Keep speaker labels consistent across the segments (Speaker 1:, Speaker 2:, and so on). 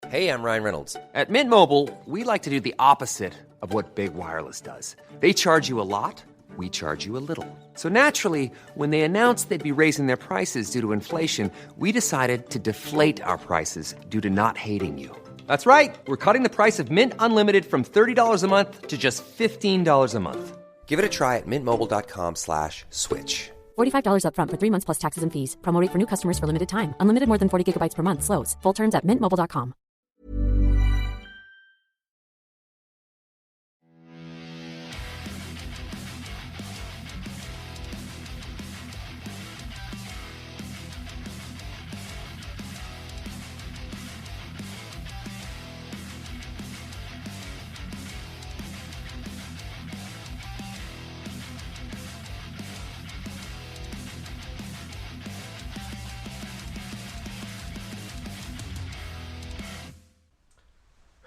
Speaker 1: Hey, I'm Ryan Reynolds.
Speaker 2: At Mint Mobile, we like to do the opposite of what Big Wireless does. They charge you a lot, we charge you a little. So naturally, when they announced they'd be raising their prices due to inflation, we decided to deflate our prices due to not hating you. That's right. We're cutting the price of Mint Unlimited from $30 a month to just $15 a month.
Speaker 1: Give it a try at mintmobile.com/switch.
Speaker 3: $45 up front for 3 months plus taxes and fees. Promo rate for new customers for limited time. Unlimited more than 40 gigabytes per month. Slows full terms at mintmobile.com.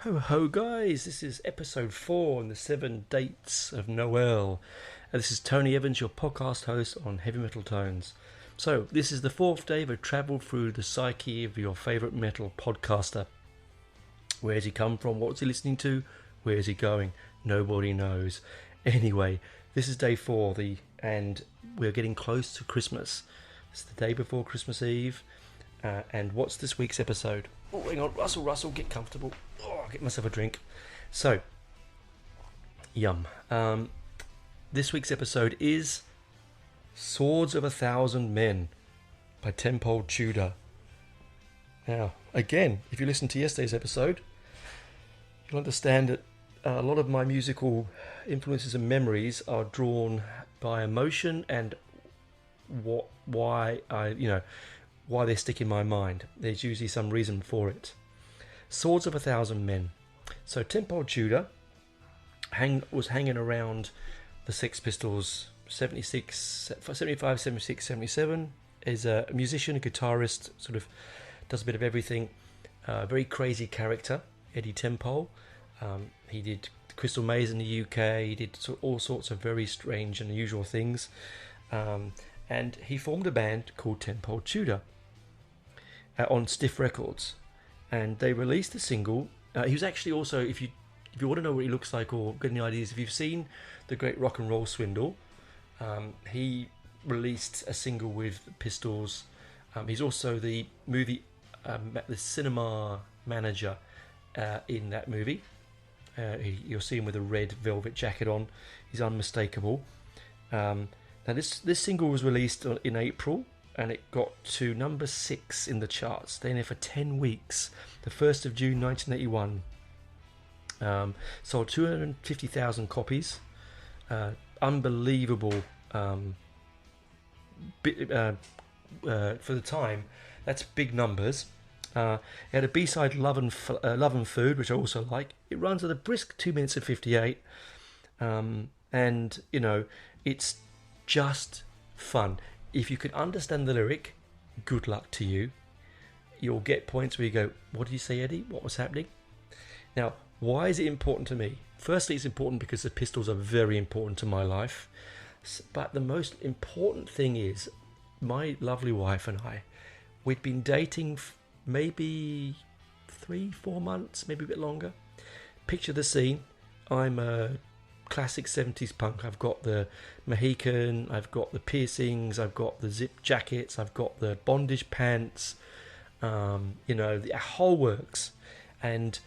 Speaker 4: Ho ho guys, this is episode 4 on the 7 dates of Noel. This is Tony Evans, your podcast host on Heavy Metal Tones. So this is the 4th day of a travel through the psyche of your favourite metal podcaster. Where's he come from? What's he listening to? Where's he going? Nobody knows. Anyway, this is day 4 and we're getting close to Christmas. It's the day before Christmas Eve. And what's this week's episode? Oh, hang on, Russell, get comfortable. Oh, I'll get myself a drink. So, yum. This week's episode is Swords of a Thousand Men by Tenpole Tudor. Now, again, if you listen to yesterday's episode, you'll understand that a lot of my musical influences and memories are drawn by emotion and why they stick in my mind. There's usually some reason for it. Swords of a Thousand Men. So Tenpole Tudor was hanging around the Sex Pistols 76, 75, 76, 77. Is a musician, a guitarist, sort of does a bit of everything. Very crazy character, Eddie Tenpole. He did Crystal Maze in the UK. He did all sorts of very strange and unusual things. And he formed a band called Tenpole Tudor on Stiff Records, and they released a single. He was actually also, if you want to know what he looks like or get any ideas, if you've seen The Great Rock and Roll Swindle, he released a single with Pistols. He's also the the cinema manager in that movie. You'll see him with a red velvet jacket on. He's unmistakable. Now this single was released in April, and it got to number 6 in the charts. Staying there for 10 weeks. The 1st of June 1981. Sold 250,000 copies. Unbelievable for the time. That's big numbers. It had a B-side, Love and Food, which I also like. It runs at a brisk 2 minutes and 58. And, it's just fun. If you can understand the lyric, good luck to you. You'll get points where you go, what did you say, Eddie? What was happening? Now, why is it important to me? Firstly, it's important because the Pistols are very important to my life. But the most important thing is, my lovely wife and I, we'd been dating maybe 3-4 months, maybe a bit longer. Picture the scene. I'm a classic 70s punk. I've got the Mohican, I've got the piercings, I've got the zip jackets, I've got the bondage pants, the whole works. And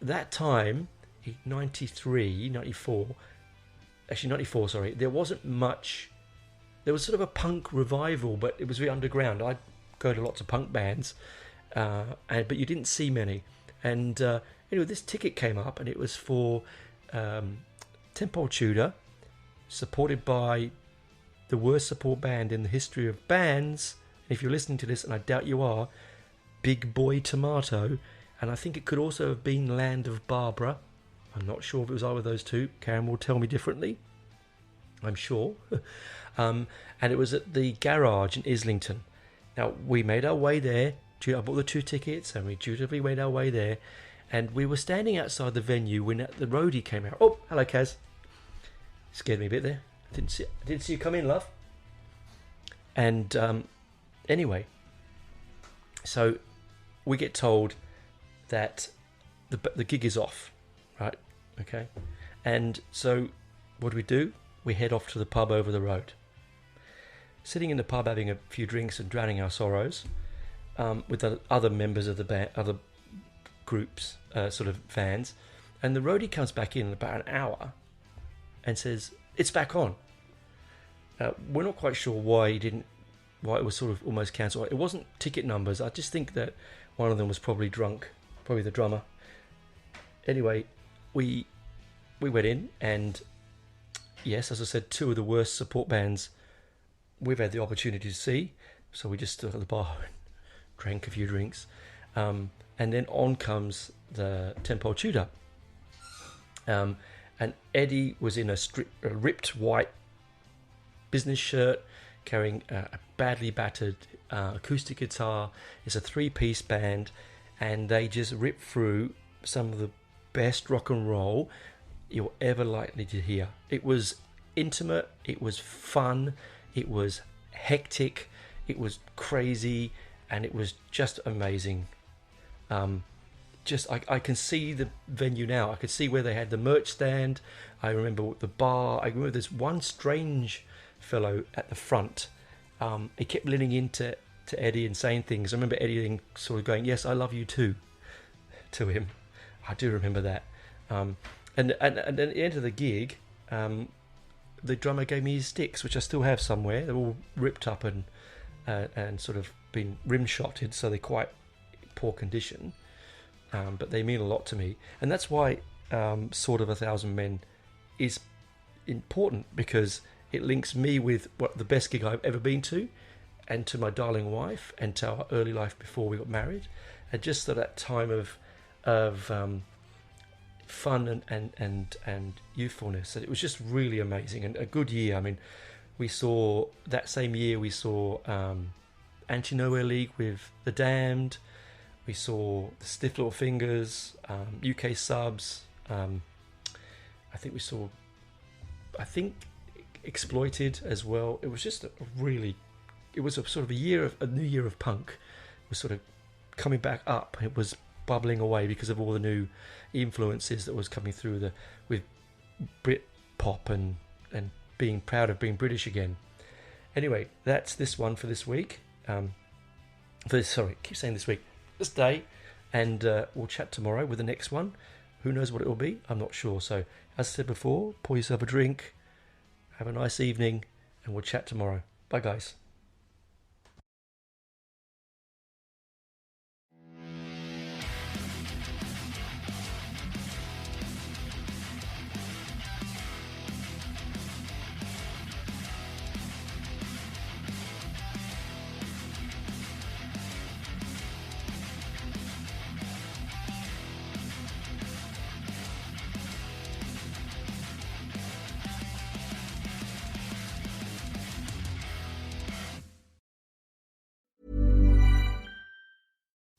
Speaker 4: that time, 94, sorry, there wasn't much. There was sort of a punk revival, but it was very underground. I'd go to lots of punk bands, but you didn't see many. And anyway, this ticket came up, and it was for Tenpole Tudor, supported by the worst support band in the history of bands. And if you're listening to this, and I doubt you are, Big Boy Tomato. And I think it could also have been Land of Barbara. I'm not sure if it was either of those two. Karen will tell me differently, I'm sure. And it was at the Garage in Islington. Now, we made our way there. I bought the 2 tickets, and we dutifully made our way there. And we were standing outside the venue when the roadie came out. Oh, hello, Kaz. Scared me a bit there. I didn't see you come in, love. And anyway, so we get told that the gig is off, right? Okay. And so what do? We head off to the pub over the road. Sitting in the pub having a few drinks and drowning our sorrows with the other members of the band, other groups, sort of fans. And the roadie comes back in about an hour and says, it's back on. We're not quite sure why it was sort of almost cancelled. It wasn't ticket numbers. I just think that one of them was probably drunk, probably the drummer. Anyway, we went in, and yes, as I said, two of the worst support bands we've had the opportunity to see. So we just stood at the bar and drank a few drinks. And then on comes the Tempo Tudor. And Eddie was in a ripped white business shirt, carrying a badly battered acoustic guitar. It's a 3-piece band, and they just ripped through some of the best rock and roll you're ever likely to hear. It was intimate, it was fun, it was hectic, it was crazy, and it was just amazing. I can see the venue now. I could see where they had the merch stand. I remember the bar. I remember there's one strange fellow at the front. He kept leaning into Eddie and saying things. I remember Eddie sort of going, "Yes, I love you too," to him. I do remember that. And at the end of the gig, the drummer gave me his sticks, which I still have somewhere. They're all ripped up and sort of been rim-shotted, so they're quite poor condition. But they mean a lot to me. And that's why Sword of a Thousand Men is important, because it links me with the best gig I've ever been to, and to my darling wife, and to our early life before we got married, and just at that time of fun and youthfulness. And it was just really amazing and a good year. I mean, we saw that same year Anti-Nowhere League with The Damned. We saw the Stiff Little Fingers, UK Subs. I think Exploited as well. It was just it was a sort of a new year of punk. It was sort of coming back up. It was bubbling away because of all the new influences that was coming through with Brit pop and being proud of being British again. Anyway, that's this one for this week. This day, and we'll chat tomorrow with the next one. Who knows what it will be? I'm not sure. So, as I said before, pour yourself a drink, have a nice evening, and we'll chat tomorrow. Bye, guys.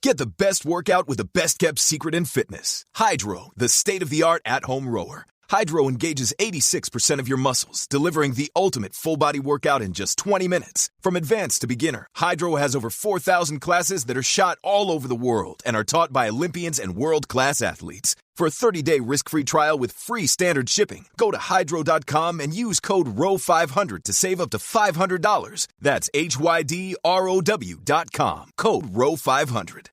Speaker 1: Get the best workout with the best-kept secret in fitness. Hydro, the state-of-the-art at-home rower. Hydro engages 86% of your muscles, delivering the ultimate full-body workout in just 20 minutes. From advanced to beginner, Hydro has over 4,000 classes that are shot all over the world and are taught by Olympians and world-class athletes. For a 30-day risk-free trial with free standard shipping, go to Hydro.com and use code ROW500 to save up to $500. That's HYDROW.com, code ROW500.